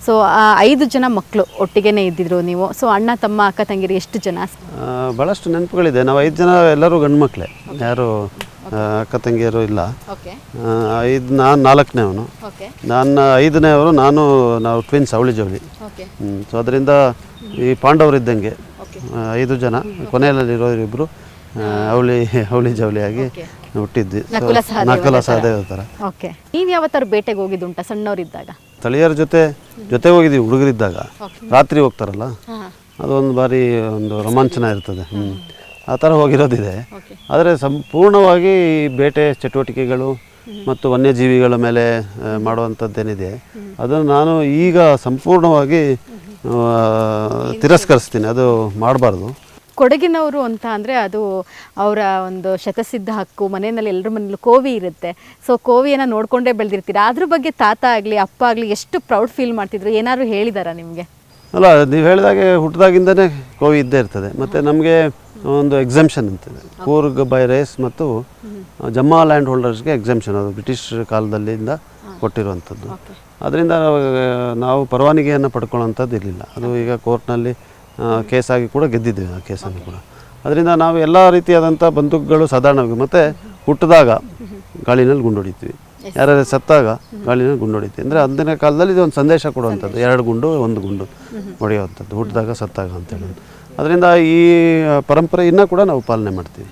So 5 ಜನ ಮಕ್ಕಳು ಒಟ್ಟಿಗೆನೇ ಇದ್ದಿದ್ರು ನೀವು. ಸೊ ಅಣ್ಣ ತಮ್ಮ ಅಕ್ಕ ತಂಗಿರು ಎಷ್ಟು ಜನ? ಭಾಳಷ್ಟು ನೆನಪುಗಳಿದೆ. ನಾವು 5 ಜನ ಎಲ್ಲರೂ ಗಂಡು ಮಕ್ಕಳೇ, ಯಾರು ಅಕ್ಕ ತಂಗಿಯರು ಇಲ್ಲ. ನಾನು 4ನೇವನು, ನಾನು 5ನೇವರು. ನಾವು ಟ್ವಿನ್ಸ್, ಅವಳಿ ಜವಳಿ. ಸೊ ಅದರಿಂದ ಈ ಪಾಂಡವರು ಇದ್ದಂಗೆ 5 ಜನ, ಕೊನೆಯಲ್ಲಿರೋರು ಇಬ್ಬರು ಅವಳಿ ಜವಳಿಯಾಗಿ ಹುಟ್ಟಿದ್ವಿ. ನಕುಲ ಸಹದೇವ ಥರ. ನೀವು ಯಾವತ್ತಾರು ಬೇಟೆಗೆ ಹೋಗಿದ್ದುಂಟ ಸಣ್ಣವರಿದ್ದಾಗ? ಸ್ಥಳೀಯರ ಜೊತೆ ಹೋಗಿದ್ದೀವಿ. ಹುಡುಗರಿದ್ದಾಗ ರಾತ್ರಿ ಹೋಗ್ತಾರಲ್ಲ, ಅದೊಂದು ಬಾರಿ ಒಂದು ರೋಮಾಂಚನ ಇರ್ತದೆ. ಆ ಥರ ಹೋಗಿರೋದಿದೆ. ಆದರೆ ಸಂಪೂರ್ಣವಾಗಿ ಬೇಟೆ ಚಟುವಟಿಕೆಗಳು ಮತ್ತು ವನ್ಯಜೀವಿಗಳ ಮೇಲೆ ಮಾಡುವಂಥದ್ದೇನಿದೆ ಅದನ್ನು ನಾನು ಈಗ ಸಂಪೂರ್ಣವಾಗಿ ತಿರಸ್ಕರಿಸ್ತೀನಿ. ಅದು ಮಾಡಬಾರ್ದು. ಕೊಡಗಿನವರು ಅಂತ ಅಂದರೆ ಅದು ಅವರ ಒಂದು ಶತಸಿದ್ಧ ಹಕ್ಕು. ಮನೆಯಲ್ಲಿ ಎಲ್ಲರ ಮನೇಲೂ ಕೋವಿ ಇರುತ್ತೆ. ಸೊ ಕೋವಿಯನ್ನು ನೋಡಿಕೊಂಡೇ ಬೆಳೆದಿರ್ತೀರ. ಅದ್ರ ಬಗ್ಗೆ ತಾತ ಆಗಲಿ ಅಪ್ಪ ಆಗಲಿ ಎಷ್ಟು ಪ್ರೌಡ್ ಫೀಲ್ ಮಾಡ್ತಿದ್ರು? ಏನಾದ್ರು ಹೇಳಿದಾರಾ ನಿಮಗೆ? ಅಲ್ಲ, ನೀವು ಹೇಳಿದಾಗೆ ಹುಟ್ಟಿದಾಗಿಂದನೇ ಕೋವಿ ಇದ್ದೇ ಇರ್ತದೆ. ಮತ್ತು ನಮಗೆ ಒಂದು ಎಕ್ಸೆಂಪ್ಷನ್ ಅಂತಿದೆ, ಕೂರ್ಗ್ ಬೈ ರೇಸ್ ಮತ್ತು ಜಮ್ಮಾ ಲ್ಯಾಂಡ್ ಹೋಲ್ಡರ್ಸ್ಗೆ ಎಕ್ಸೆಂಪ್ಷನ್. ಅದು ಬ್ರಿಟಿಷ್ ಕಾಲದಲ್ಲಿಂದ ಕೊಟ್ಟಿರುವಂಥದ್ದು. ಅದರಿಂದ ನಾವು ಪರವಾನಗಿಯನ್ನು ಪಡ್ಕೊಳ್ಳೋಂಥದ್ದು ಇರಲಿಲ್ಲ. ಅದು ಈಗ ಕೋರ್ಟ್ನಲ್ಲಿ ಕೇಸಾಗಿ ಕೂಡ ಗೆದ್ದಿದ್ದೇವೆ, ಆ ಕೇಸನ್ನು ಕೂಡ. ಅದರಿಂದ ನಾವು ಎಲ್ಲ ರೀತಿಯಾದಂಥ ಬಂದೂಕುಗಳು ಸಾಧಾರಣವಾಗಿ, ಮತ್ತು ಹುಟ್ಟಿದಾಗ ಗಾಳಿನಲ್ಲಿ ಗುಂಡು ಹೊಡಿತೀವಿ, ಯಾರ್ಯಾರು ಸತ್ತಾಗ ಗಾಳಿನಲ್ಲಿ ಗುಂಡು ಹೊಡಿತೀವಿ. ಅಂದರೆ ಅಂದಿನ ಕಾಲದಲ್ಲಿ ಇದು ಒಂದು ಸಂದೇಶ ಕೊಡುವಂಥದ್ದು, 2 ಗುಂಡು 1 ಗುಂಡು ಹೊಡೆಯುವಂಥದ್ದು, ಹುಟ್ಟಿದಾಗ ಸತ್ತಾಗ ಅಂತೇಳಿ. ಅದರಿಂದ ಈ ಪರಂಪರೆ ಇನ್ನೂ ಕೂಡ ನಾವು ಪಾಲನೆ ಮಾಡ್ತೀವಿ.